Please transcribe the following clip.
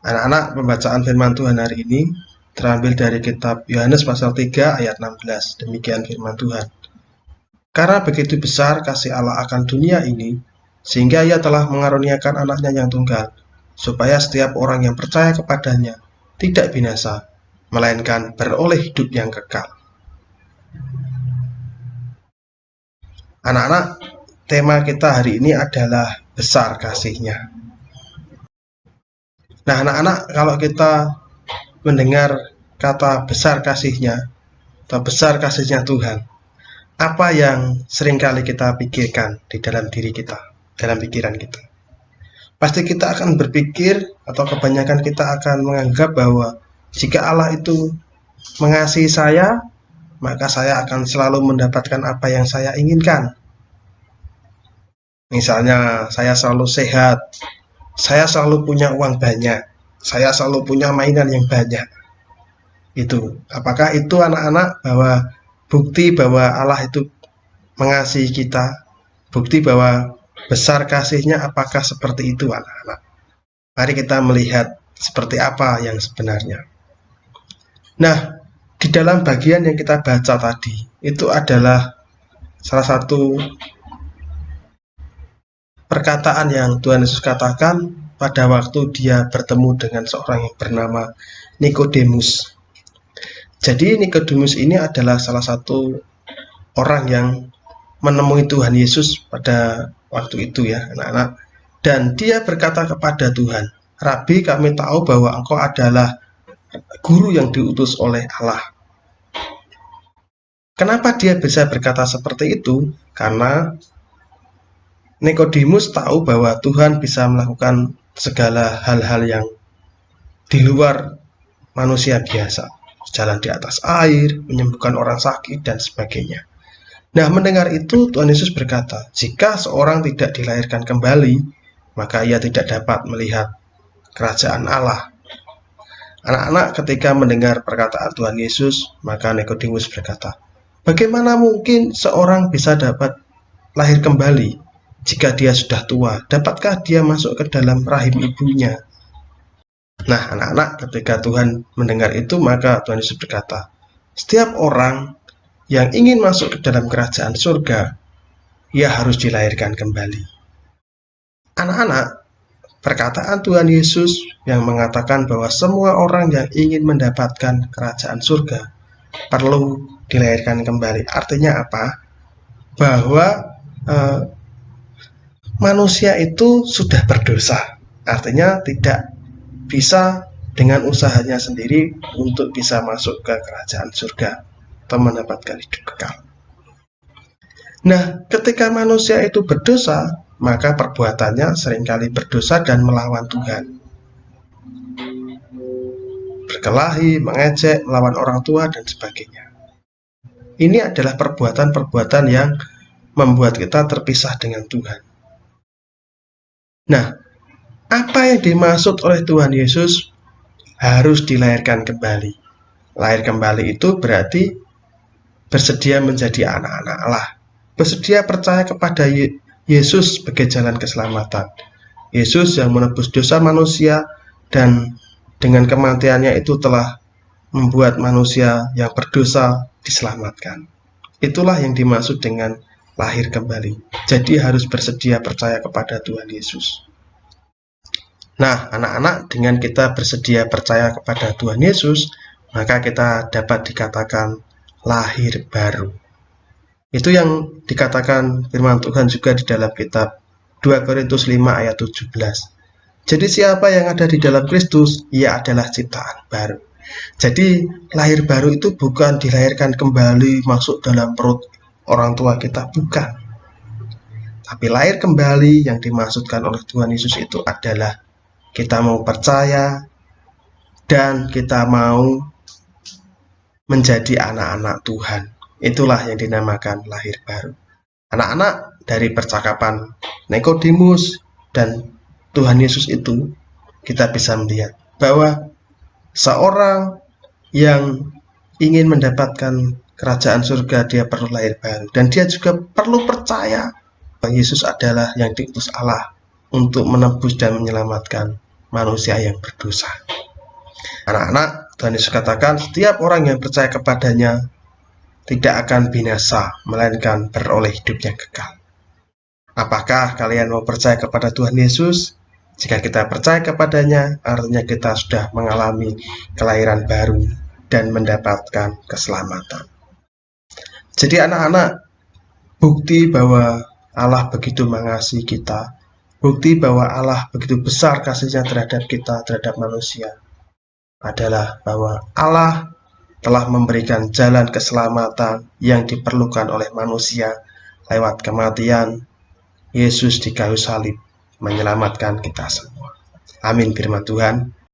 Anak-anak, pembacaan firman Tuhan hari ini terambil dari kitab Yohanes pasal 3 ayat 16. Demikian firman Tuhan. Karena begitu besar kasih Allah akan dunia ini, sehingga Ia telah mengaruniakan anaknya yang tunggal, supaya setiap orang yang percaya kepadanya tidak binasa, melainkan beroleh hidup yang kekal. Anak-anak, tema kita hari ini adalah besar kasih-Nya. Nah, anak-anak, kalau kita mendengar kata besar kasih-Nya atau besar kasih-Nya Tuhan, apa yang seringkali kita pikirkan di dalam diri kita, dalam pikiran kita? Pasti kita akan berpikir, atau kebanyakan kita akan menganggap bahwa jika Allah itu mengasihi saya, maka saya akan selalu mendapatkan apa yang saya inginkan. Misalnya, saya selalu sehat, saya selalu punya uang banyak, saya selalu punya mainan yang banyak. Itu, apakah itu anak-anak bahwa bukti bahwa Allah itu mengasihi kita, bukti bahwa besar kasih-Nya, apakah seperti itu anak-anak? Mari kita melihat seperti apa yang sebenarnya. Nah, di dalam bagian yang kita baca tadi, itu adalah salah satu perkataan yang Tuhan Yesus katakan pada waktu Dia bertemu dengan seorang yang bernama Nikodemus. Jadi Nikodemus ini adalah salah satu orang yang menemui Tuhan Yesus pada waktu itu ya anak-anak. Dan dia berkata kepada Tuhan, Rabi, kami tahu bahwa Engkau adalah guru yang diutus oleh Allah. Kenapa dia bisa berkata seperti itu? Karena Nikodemus tahu bahwa Tuhan bisa melakukan segala hal-hal yang di luar manusia biasa. Jalan di atas air, menyembuhkan orang sakit, dan sebagainya. Nah, mendengar itu, Tuhan Yesus berkata, jika seorang tidak dilahirkan kembali, maka ia tidak dapat melihat kerajaan Allah. Anak-anak, ketika mendengar perkataan Tuhan Yesus, maka Nikodemus berkata, bagaimana mungkin seorang bisa dapat lahir kembali jika dia sudah tua? Dapatkah dia masuk ke dalam rahim ibunya? Nah, anak-anak, ketika Tuhan mendengar itu, maka Tuhan Yesus berkata, setiap orang yang ingin masuk ke dalam kerajaan surga, ia harus dilahirkan kembali. Anak-anak, perkataan Tuhan Yesus yang mengatakan bahwa semua orang yang ingin mendapatkan kerajaan surga perlu dilahirkan kembali. Artinya apa? Bahwa manusia itu sudah berdosa. Artinya tidak bisa dengan usahanya sendiri untuk bisa masuk ke kerajaan surga atau mendapatkan hidup kekal. Nah, ketika manusia itu berdosa, maka perbuatannya seringkali berdosa dan melawan Tuhan. Berkelahi, mengejek, melawan orang tua, dan sebagainya. Ini adalah perbuatan-perbuatan yang membuat kita terpisah dengan Tuhan. Nah, apa yang dimaksud oleh Tuhan Yesus harus dilahirkan kembali? Lahir kembali itu berarti bersedia menjadi anak-anak Allah, bersedia percaya kepada Yesus sebagai jalan keselamatan. Yesus yang menebus dosa manusia dan dengan kematiannya itu telah membuat manusia yang berdosa diselamatkan. Itulah yang dimaksud dengan lahir kembali. Jadi harus bersedia percaya kepada Tuhan Yesus. Nah, anak-anak, dengan kita bersedia percaya kepada Tuhan Yesus, maka kita dapat dikatakan lahir baru. Itu yang dikatakan firman Tuhan juga di dalam kitab 2 Korintus 5 ayat 17. Jadi siapa yang ada di dalam Kristus, ia adalah ciptaan baru. Jadi lahir baru itu bukan dilahirkan kembali masuk dalam perut orang tua kita, bukan. Tapi lahir kembali yang dimaksudkan oleh Tuhan Yesus itu adalah kita mau percaya dan kita mau menjadi anak-anak Tuhan. Itulah yang dinamakan lahir baru. Anak-anak, dari percakapan Nikodemus dan Tuhan Yesus itu, kita bisa melihat bahwa seorang yang ingin mendapatkan kerajaan surga, dia perlu lahir baru. Dan dia juga perlu percaya bahwa Yesus adalah yang diutus Allah untuk menebus dan menyelamatkan manusia yang berdosa. Anak-anak, Tuhan Yesus katakan setiap orang yang percaya kepadanya tidak akan binasa, melainkan beroleh hidup yang kekal. Apakah kalian mau percaya kepada Tuhan Yesus? Jika kita percaya kepadanya, artinya kita sudah mengalami kelahiran baru dan mendapatkan keselamatan. Jadi anak-anak, bukti bahwa Allah begitu mengasihi kita, bukti bahwa Allah begitu besar kasih-Nya terhadap kita, terhadap manusia, adalah bahwa Allah telah memberikan jalan keselamatan yang diperlukan oleh manusia lewat kematian Yesus di kayu salib, menyelamatkan kita semua. Amin firman Tuhan.